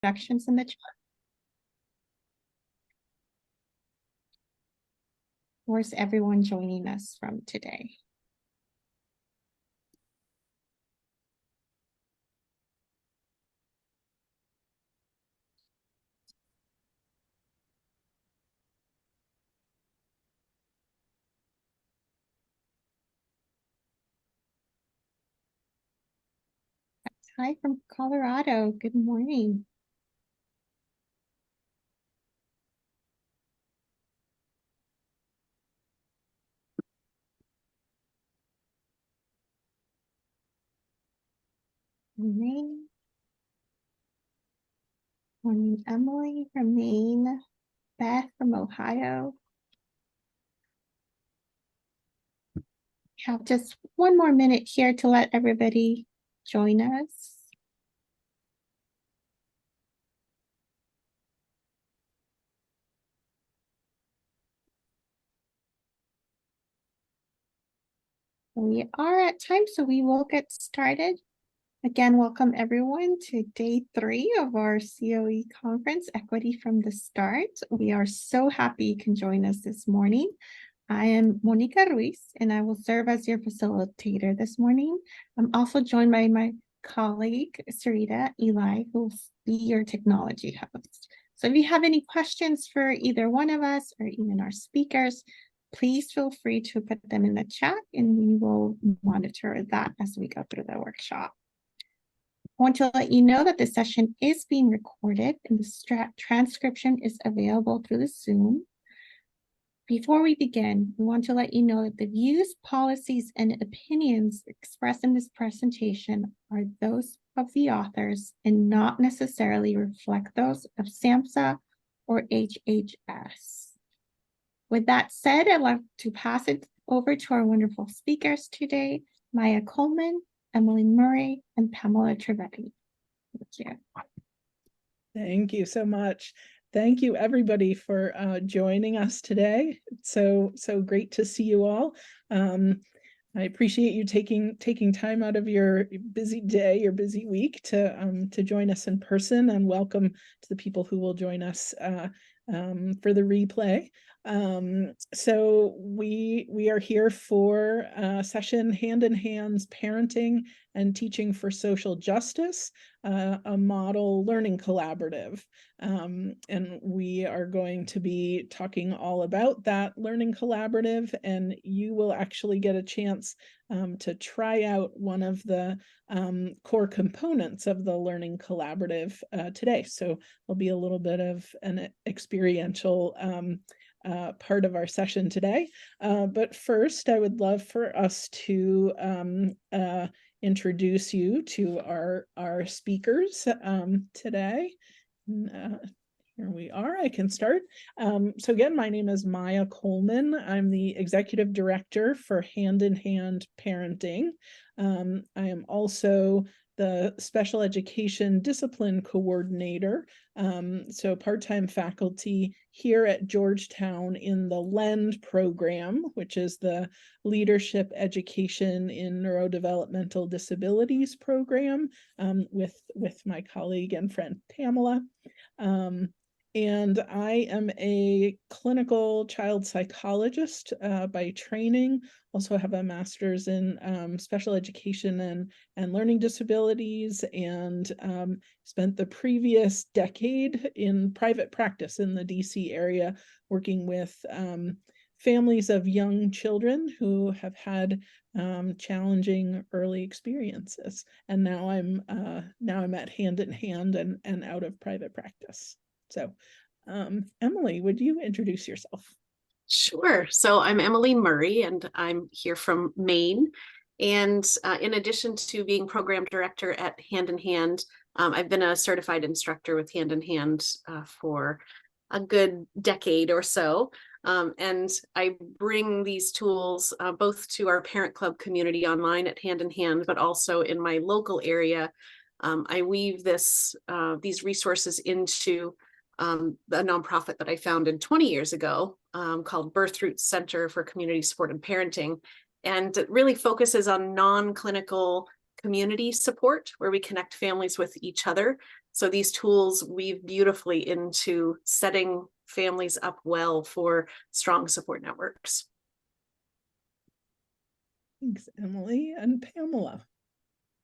introductions in the chat. Where's everyone joining us from today? Hi from Colorado. Good morning. Maine. Morning, Emily from Maine. Beth from Ohio. We have just one more minute here to let everybody join us. We are at time, so we will get started. Again, welcome everyone to day 3 of our COE conference, Equity from the Start. We are so happy you can join us this morning. I am Monica Ruiz, and I will serve as your facilitator this morning. I'm also joined by my colleague, Sarita Eli, who will be your technology host. So if you have any questions for either one of us or even our speakers, please feel free to put them in the chat, and we will monitor that as we go through the workshop. I want to let you know that this session is being recorded and the transcription is available through the Zoom. Before we begin, we want to let you know that the views, policies, and opinions expressed in this presentation are those of the authors and not necessarily reflect those of SAMHSA or HHS. With that said, I'd like to pass it over to our wonderful speakers today, Maya Coleman, Emily Murray, and Pamela Trivedi. Thank you. Thank you so much. Thank you, everybody, for joining us today. It's so great to see you all. I appreciate you taking time out of your busy day, your busy week to join us in person, and welcome to the people who will join us for the replay. So we are here for a session, Hand in Hands, Parenting and Teaching for Social Justice, a model learning collaborative. And we are going to be talking all about that learning collaborative, and you will actually get a chance to try out one of the core components of the learning collaborative today. So there'll be a little bit of an experiential part of our session today. But first, I would love for us to introduce you to our speakers today. Here we are. I can start. So again, my name is Maya Coleman. I'm the Executive Director for Hand in Hand Parenting. I am also the Special Education Discipline Coordinator, so part-time faculty here at Georgetown in the LEND program, which is the Leadership Education in Neurodevelopmental Disabilities program, with my colleague and friend Pamela. And I am a clinical child psychologist by training. Also have a master's in special education and learning disabilities, and spent the previous decade in private practice in the DC area, working with families of young children who have had challenging early experiences. And now I'm at Hand in Hand and out of private practice. So, Emily, would you introduce yourself? Sure. So I'm Emily Murray, and I'm here from Maine. And in addition to being program director at Hand in Hand, I've been a certified instructor with Hand in Hand for a good decade or so. And I bring these tools both to our parent club community online at Hand in Hand, but also in my local area. I weave these resources into a nonprofit that I founded 20 years ago called Birthroot Center for Community Support and Parenting. And it really focuses on non-clinical community support, where we connect families with each other So these tools weave beautifully into setting families up well for strong support networks. Thanks, Emily. And Pamela.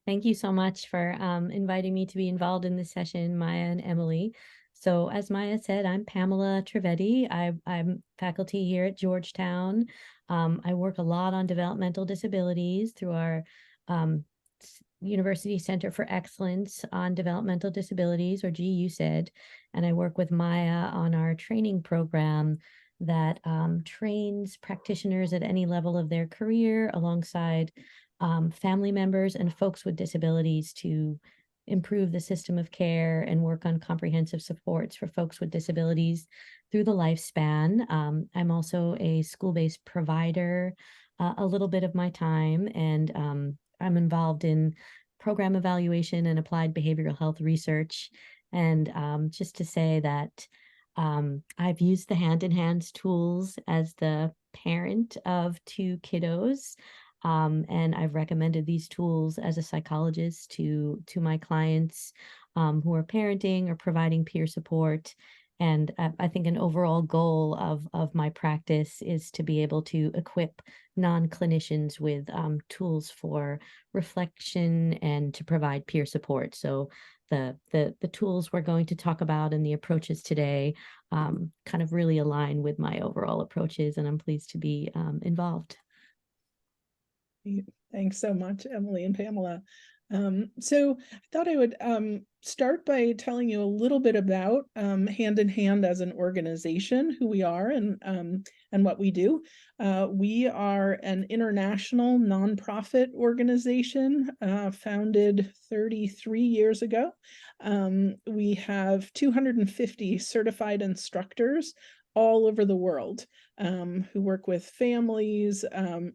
Thank you so much for inviting me to be involved in this session, Maya and Emily. So as Maya said, I'm Pamela Trivedi. I'm faculty here at Georgetown. I work a lot on developmental disabilities through our University Center for Excellence on Developmental Disabilities, or GUSED, and I work with Maya on our training program that trains practitioners at any level of their career alongside family members and folks with disabilities to improve the system of care and work on comprehensive supports for folks with disabilities through the lifespan. I'm also a school-based provider a little bit of my time, and I'm involved in program evaluation and applied behavioral health research. And just to say that I've used the Hand in Hands tools as the parent of 2 kiddos. And I've recommended these tools as a psychologist to my clients who are parenting or providing peer support. And I think an overall goal of my practice is to be able to equip non-clinicians with tools for reflection and to provide peer support. So the tools we're going to talk about and the approaches today kind of really align with my overall approaches, and I'm pleased to be involved. Thanks so much, Emily and Pamela. So I thought I would start by telling you a little bit about Hand in Hand as an organization, who we are and what we do. We are an international nonprofit organization founded 33 years ago. We have 250 certified instructors all over the world who work with families,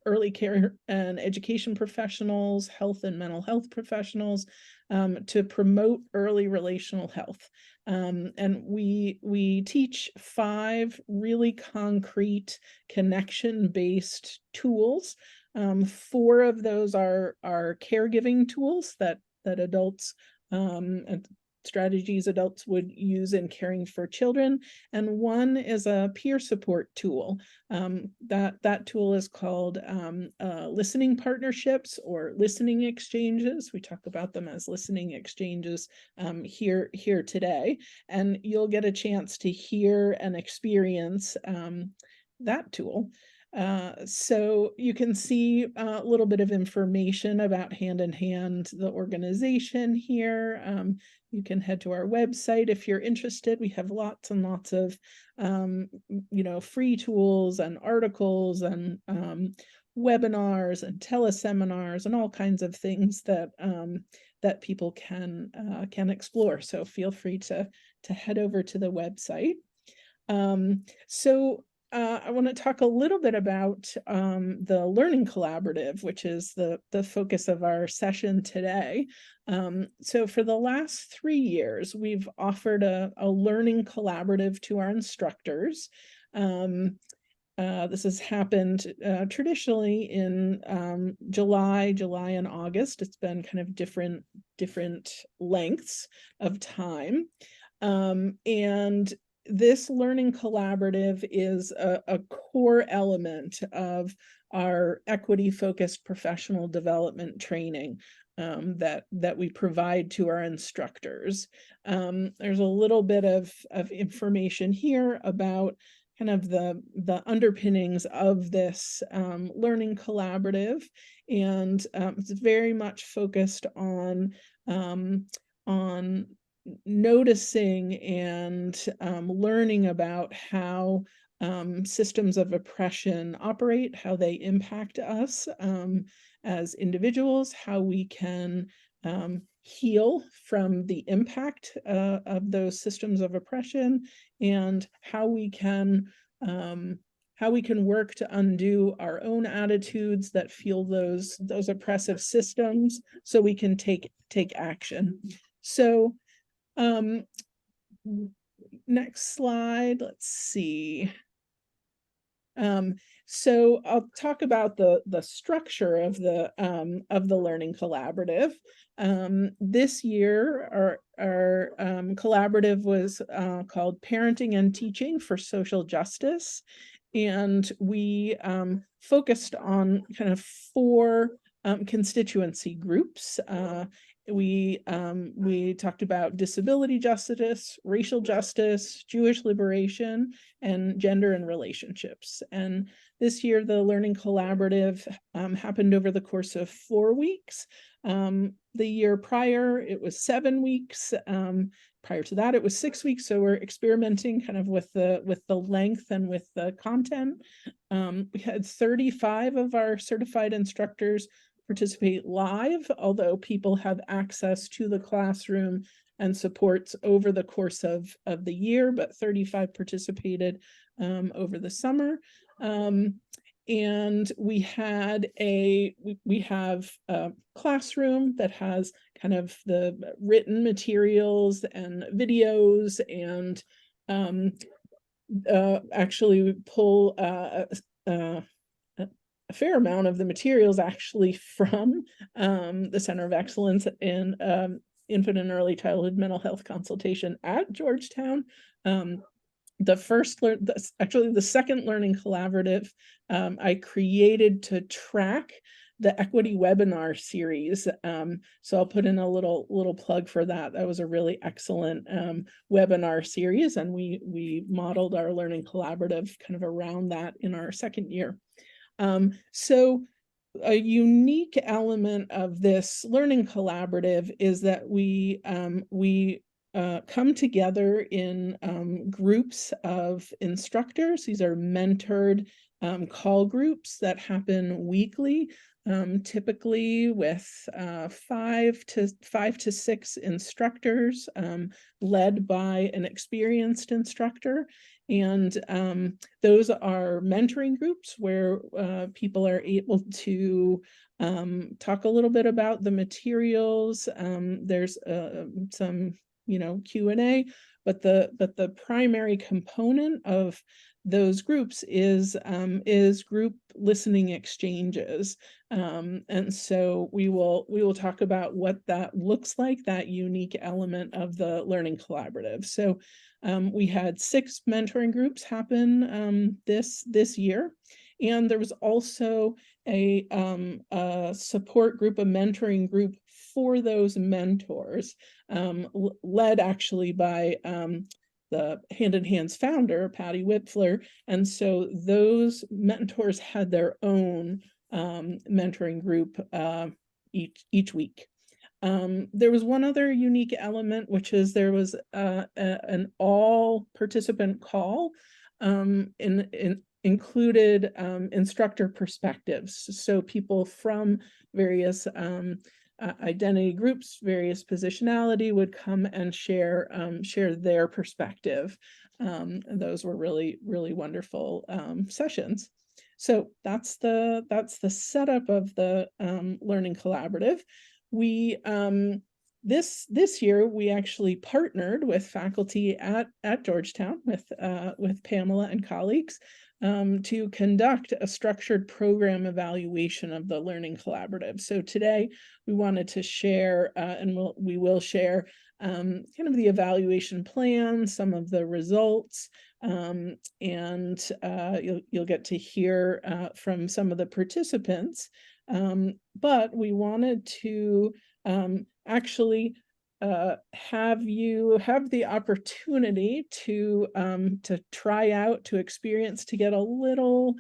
early care and education professionals, health and mental health professionals to promote early relational health. And we teach 5 really concrete connection-based tools. 4 of those are caregiving tools that adults and strategies adults would use in caring for children, and 1 is a peer support tool. That tool is called listening partnerships or listening exchanges. We talk about them as listening exchanges here today, and you'll get a chance to hear and experience that tool. So you can see a little bit of information about Hand in Hand, the organization here. You can head to our website if you're interested. We have lots and lots of, free tools and articles and webinars and teleseminars and all kinds of things that that people can explore. So feel free to head over to the website. I want to talk a little bit about the Learning Collaborative, which is the focus of our session today. So for the last 3 years, we've offered a Learning Collaborative to our instructors. This has happened traditionally in July and August. It's been kind of different lengths of time. And this Learning Collaborative is a core element of our equity-focused professional development training that we provide to our instructors. There's a little bit of information here about kind of the underpinnings of this Learning Collaborative, and it's very much focused on noticing and learning about how systems of oppression operate, how they impact us as individuals, how we can heal from the impact of those systems of oppression, and how we can work to undo our own attitudes that fuel those oppressive systems, so we can take action. So next slide, let's see. So I'll talk about the structure of the Learning Collaborative. This year, our collaborative was called Parenting and Teaching for Social Justice, and we focused on kind of 4 constituency groups. We talked about disability justice, racial justice, Jewish liberation, and gender and relationships. And this year, the Learning Collaborative happened over the course of 4 weeks. The year prior, it was 7 weeks. Prior to that, it was 6 weeks. So we're experimenting kind of with the length and with the content. We had 35 of our certified instructors participate live, although people have access to the classroom and supports over the course of the year, but 35 participated over the summer. And we have a classroom that has kind of the written materials and videos, and actually pull a fair amount of the materials actually from the Center of Excellence in Infant and Early Childhood Mental Health Consultation at Georgetown. The second Learning Collaborative I created to track the equity webinar series. So I'll put in a little plug for that. That was a really excellent webinar series, and we modeled our Learning Collaborative kind of around that in our second year. So a unique element of this Learning Collaborative is that we come together in groups of instructors. These are mentored call groups that happen weekly, typically with 5 to 6 instructors, led by an experienced instructor. And those are mentoring groups where people are able to talk a little bit about the materials. There's some Q&A, but the primary component of those groups is group listening exchanges. And so we will talk about what that looks like, that unique element of the Learning Collaborative. So we had 6 mentoring groups happen this year, and there was also a support group, a mentoring group for those mentors, led actually by the Hand in Hand's founder, Patty Whitfler. And so those mentors had their own mentoring group each week. There was one other unique element, which is there was an all participant call, included instructor perspectives. So people from various identity groups, various positionality, would come and share their perspective. Those were really, really wonderful sessions. So that's the setup of the Learning Collaborative. We this year we actually partnered with faculty at Georgetown, with Pamela and colleagues, to conduct a structured program evaluation of the Learning Collaborative. So today we wanted to share, and we will share kind of the evaluation plan, some of the results, and you'll get to hear from some of the participants. But we wanted to actually have you have the opportunity to try out, to experience, to get a little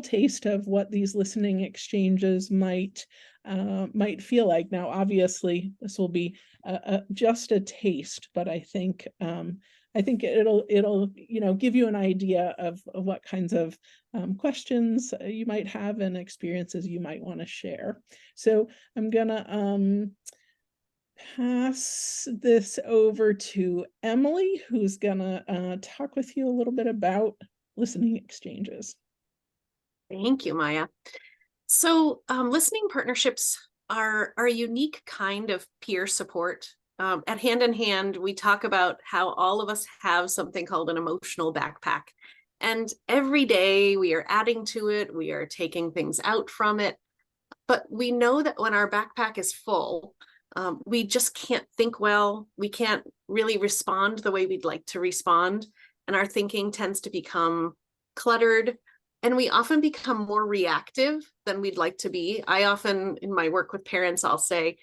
taste of what these listening exchanges might feel like. Now, obviously, this will be just a taste, but I think it'll give you an idea of what kinds of questions you might have and experiences you might want to share. So I'm gonna pass this over to Emily, who's gonna talk with you a little bit about listening exchanges. Thank you, Maya. So listening partnerships are a unique kind of peer support. At Hand in Hand, we talk about how all of us have something called an emotional backpack. And every day we are adding to it, we are taking things out from it. But we know that when our backpack is full, we just can't think well. We can't really respond the way we'd like to respond. And our thinking tends to become cluttered. And we often become more reactive than we'd like to be. I often, in my work with parents, I'll say,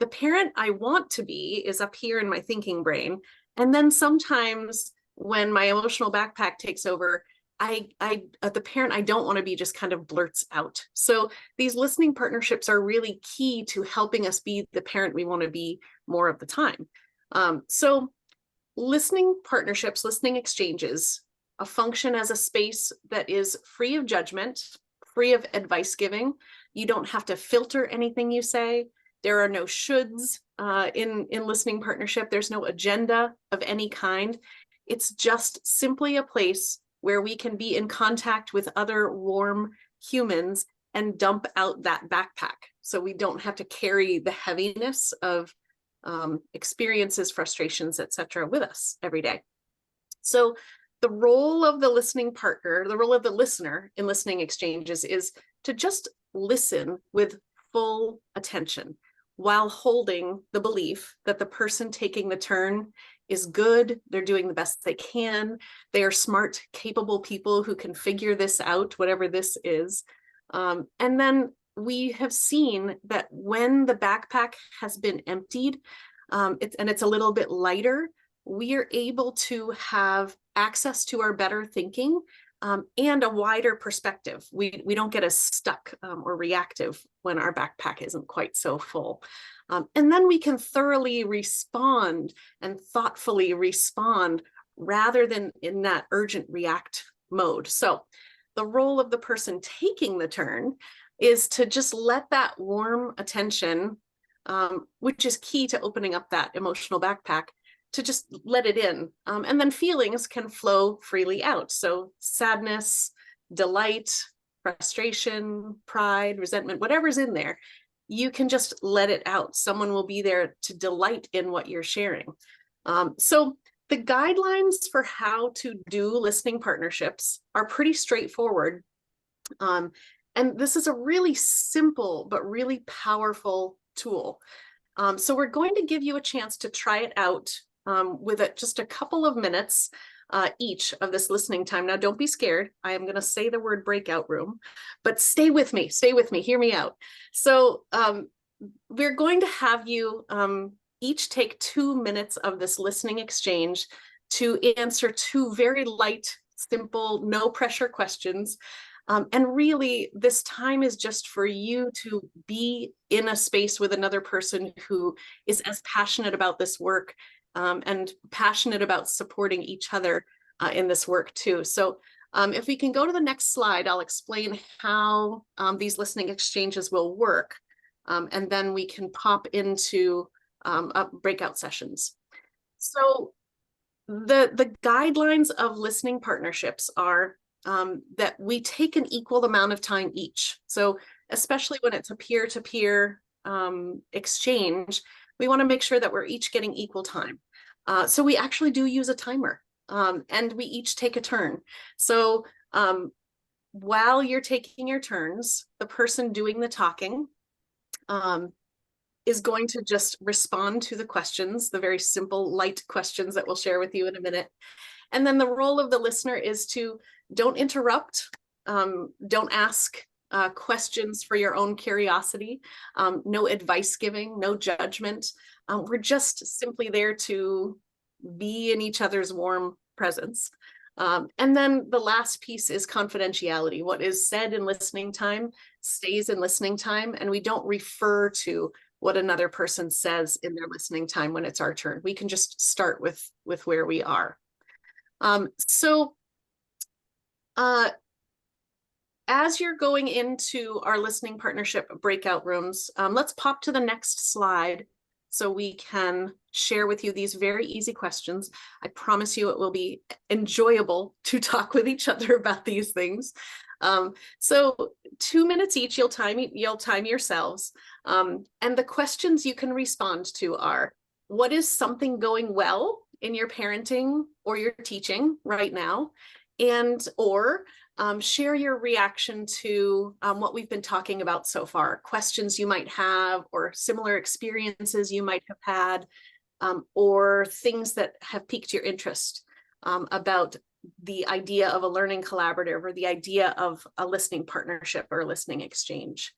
the parent I want to be is up here in my thinking brain. And then sometimes when my emotional backpack takes over, the parent I don't want to be just kind of blurts out. So these listening partnerships are really key to helping us be the parent we want to be more of the time. So listening partnerships, listening exchanges, a function as a space that is free of judgment, free of advice giving. You don't have to filter anything you say. There are no shoulds in listening partnership. There's no agenda of any kind. It's just simply a place where we can be in contact with other warm humans and dump out that backpack. So we don't have to carry the heaviness of experiences, frustrations, etc. with us every day. So the role of the listening partner, the role of the listener in listening exchanges is to just listen with full attention while holding the belief that the person taking the turn is good, they're doing the best they can, they are smart, capable people who can figure this out, whatever this is. And then we have seen that when the backpack has been emptied, it's a little bit lighter, we are able to have access to our better thinking and a wider perspective. We don't get as stuck or reactive when our backpack isn't quite so full. And then we can thoroughly respond and thoughtfully respond rather than in that urgent react mode. So the role of the person taking the turn is to just let that warm attention, which is key to opening up that emotional backpack, to just let it in. And then feelings can flow freely out. So sadness, delight, frustration, pride, resentment, whatever's in there, you can just let it out. Someone will be there to delight in what you're sharing. So the guidelines for how to do listening partnerships are pretty straightforward. And this is a really simple but really powerful tool. So we're going to give you a chance to try it out with just a couple of minutes each of this listening time. Now, don't be scared. I am going to say the word breakout room, but stay with me, hear me out. So we're going to have you each take 2 minutes of this listening exchange to answer 2 very light, simple, no pressure questions. And really, this time is just for you to be in a space with another person who is as passionate about this work and passionate about supporting each other in this work too. So if we can go to the next slide, I'll explain how these listening exchanges will work. And then we can pop into breakout sessions. So the guidelines of listening partnerships are that we take an equal amount of time each. So especially when it's a peer-to-peer exchange, we want to make sure that we're each getting equal time. So we actually do use a timer, and we each take a turn. So while you're taking your turns, the person doing the talking is going to just respond to the questions, the very simple, light questions that we'll share with you in a minute. And then the role of the listener is to don't interrupt, don't ask questions for your own curiosity, no advice giving, no judgment. We're just simply there to be in each other's warm presence. And then the last piece is confidentiality. What is said in listening time stays in listening time, and we don't refer to what another person says in their listening time when it's our turn. We can just start with where we are. As you're going into our listening partnership breakout rooms, let's pop to the next slide so we can share with you these very easy questions. I promise you it will be enjoyable to talk with each other about these things. So 2 minutes each, you'll time yourselves. And the questions you can respond to are, what is something going well in your parenting or your teaching right now? and or share your reaction to what we've been talking about so far, questions you might have, or similar experiences you might have had, or things that have piqued your interest about the idea of a learning collaborative or the idea of a listening partnership or a listening exchange.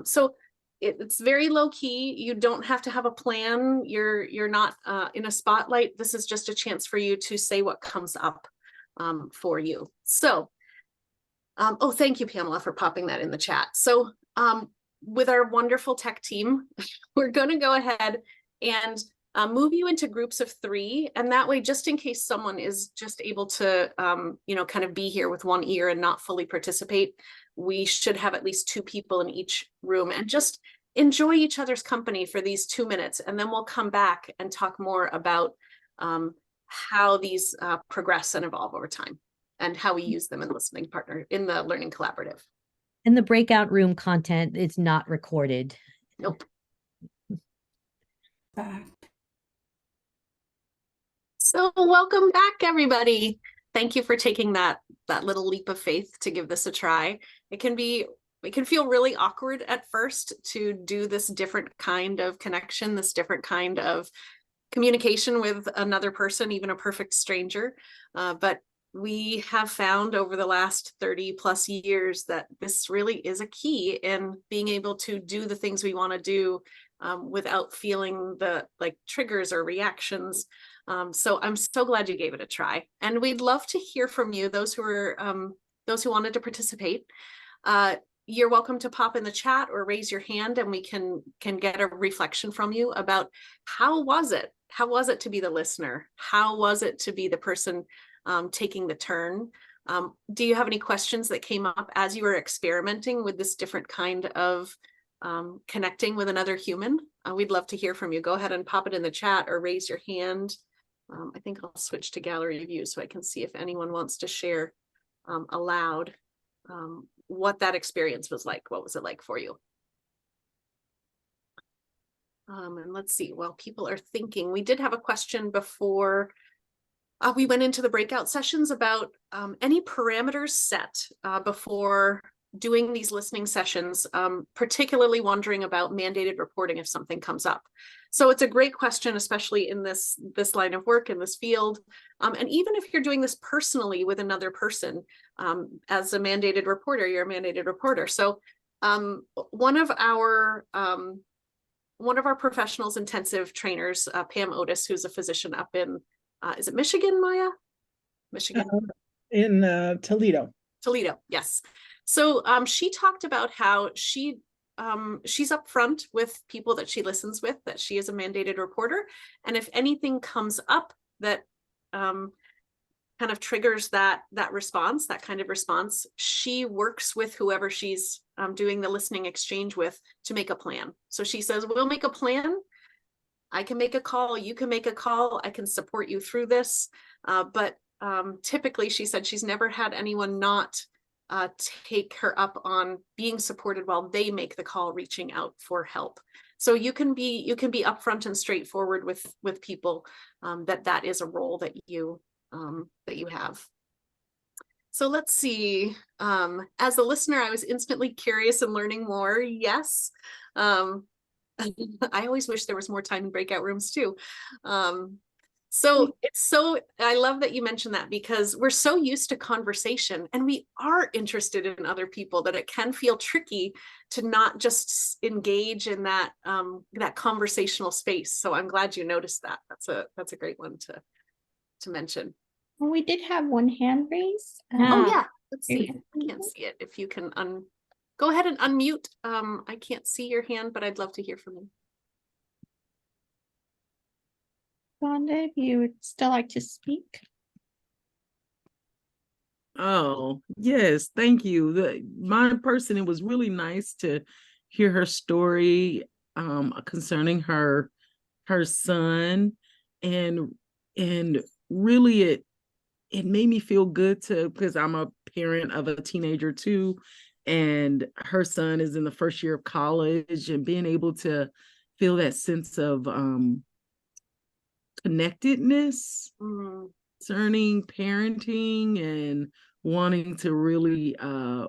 So it's very low key. You don't have to have a plan. You're not in a spotlight. This is just a chance for you to say what comes up for you. So, oh, thank you, Pamela, for popping that in the chat. So with our wonderful tech team, we're going to go ahead and move you into groups of 3. And that way, just in case someone is just able to, kind of be here with one ear and not fully participate, we should have at least 2 people in each room and just enjoy each other's company for these 2 minutes. And then we'll come back and talk more about how these progress and evolve over time and how we use them in the learning collaborative. And the breakout room content is not recorded. Nope. So welcome back, everybody. Thank you for taking that little leap of faith to give this a try. It can feel really awkward at first to do this different kind of connection, this different kind of communication with another person, even a perfect stranger. But we have found over the last 30 plus years that this really is a key in being able to do the things we want to do without feeling the triggers or reactions. So I'm so glad you gave it a try, and we'd love to hear from you. Those who wanted to participate, you're welcome to pop in the chat or raise your hand, and we can get a reflection from you about how was it to be the listener? How was it to be the person taking the turn? Do you have any questions that came up as you were experimenting with this different kind of connecting with another human? We'd love to hear from you. Go ahead and pop it in the chat or raise your hand. I think I'll switch to gallery view so I can see if anyone wants to share aloud what that experience was like. What was it like for you? And let's see, while people are thinking, we did have a question before we went into the breakout sessions about any parameters set before doing these listening sessions, particularly wondering about mandated reporting if something comes up. So it's a great question, especially in this line of work, in this field. And even if you're doing this personally with another person, as a mandated reporter, you're a mandated reporter. So one of our professionals intensive trainers, Pam Otis, who's a physician up in, is it Michigan, Maya? Michigan? In Toledo. Toledo, yes. So she talked about how she's upfront with people that she listens with, that she is a mandated reporter. And if anything comes up that kind of triggers that response, that kind of response, she works with whoever she's doing the listening exchange with to make a plan. So she says, we'll make a plan. I can make a call. You can make a call. I can support you through this. But typically, she said she's never had anyone not take her up on being supported while they make the call, reaching out for help. So you can be upfront and straightforward with people that is a role that you have. So let's see. As a listener, I was instantly curious and learning more. Yes. I always wish there was more time in breakout rooms too. I love that you mentioned that, because we're so used to conversation and we are interested in other people that it can feel tricky to not just engage in that conversational space. So I'm glad you noticed that. That's a great one to mention. Well, we did have one hand raised. Oh yeah, let's see. I can't see it. If you can go ahead and unmute. I can't see your hand, but I'd love to hear from you. Rhonda, if you would still like to speak. Oh, yes, thank you. My person, it was really nice to hear her story concerning her son, and really it made me feel good because I'm a parent of a teenager too, and her son is in the first year of college, and being able to feel that sense of connectedness concerning parenting and wanting to really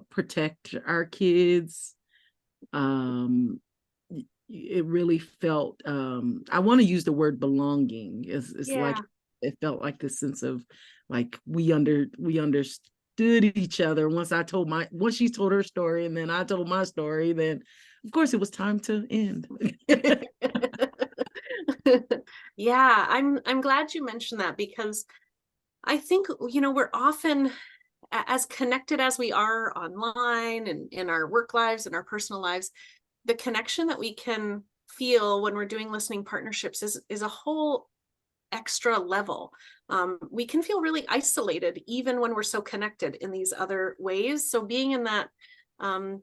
protect our kids. It really felt, I want to use the word belonging. It's like it felt like this sense of like we understood each other. Once she told her story and then I told my story, then of course it was time to end. Yeah, I'm glad you mentioned that, because I think, we're often, as connected as we are online and in our work lives and our personal lives, the connection that we can feel when we're doing listening partnerships is a whole extra level. We can feel really isolated even when we're so connected in these other ways. So being in that, kind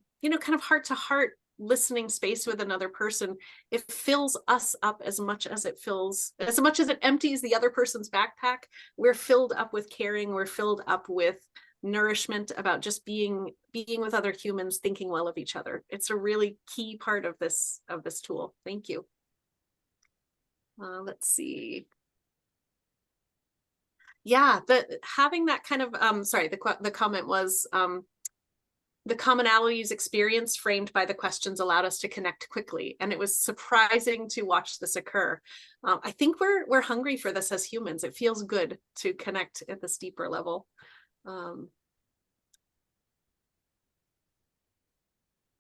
of heart to heart listening space with another person, it fills us up as much as it empties the other person's backpack. We're filled up with caring. We're filled up with nourishment about just being with other humans, thinking well of each other. It's a really key part of this tool. Thank you. Let's see. Yeah, having that kind of the comment was the commonalities experienced framed by the questions allowed us to connect quickly, and it was surprising to watch this occur. I think we're hungry for this as humans. It feels good to connect at this deeper level.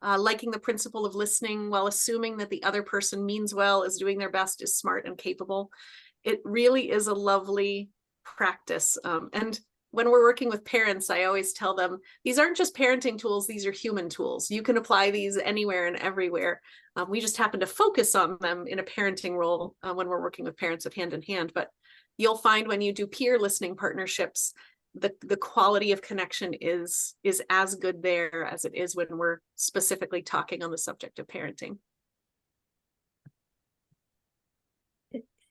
Liking the principle of listening while assuming that the other person means well, is doing their best, is smart and capable. It really is a lovely practice. And when we're working with parents, I always tell them, these aren't just parenting tools, these are human tools. You can apply these anywhere and everywhere. We just happen to focus on them in a parenting role when we're working with parents of hand in hand. But you'll find when you do peer listening partnerships, the quality of connection is as good there as it is when we're specifically talking on the subject of parenting.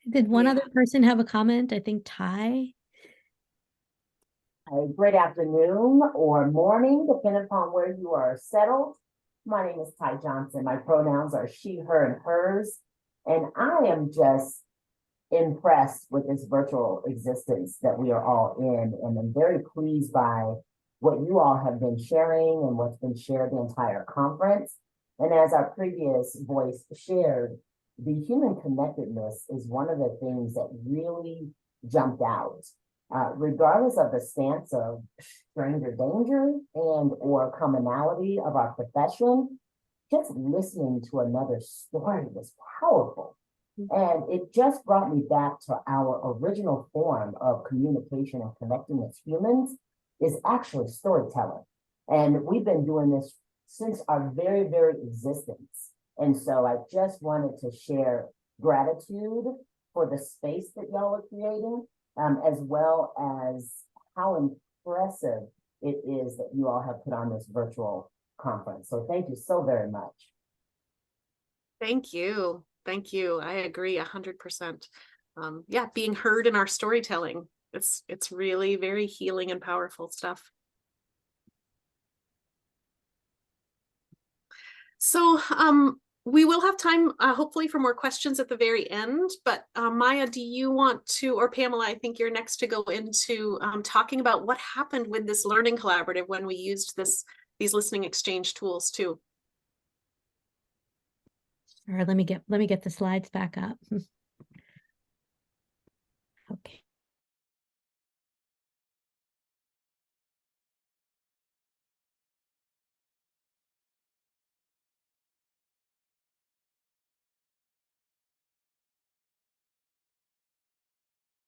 Did one other person have a comment? I think Ty. Great afternoon or morning, depending upon where you are settled. My name is Ty Johnson. My pronouns are she, her, and hers. And I am just impressed with this virtual existence that we are all in. And I'm very pleased by what you all have been sharing and what's been shared the entire conference. And as our previous voice shared, the human connectedness is one of the things that really jumped out. Regardless of the stance of stranger danger and or commonality of our profession, just listening to another story was powerful. And it just brought me back to our original form of communication and connecting as humans is actually storytelling. And we've been doing this since our very, very existence. And so I just wanted to share gratitude for the space that y'all are creating, as well as how impressive it is that you all have put on this virtual conference. So thank you so very much. Thank you. Thank you. I agree 100%. Yeah, being heard in our storytelling. It's really very healing and powerful stuff. So we will have time, hopefully, for more questions at the very end. But Maya, do you want to, or Pamela, I think you're next to go into talking about what happened with this learning collaborative when we used these listening exchange tools too. All right, let me get the slides back up. Okay.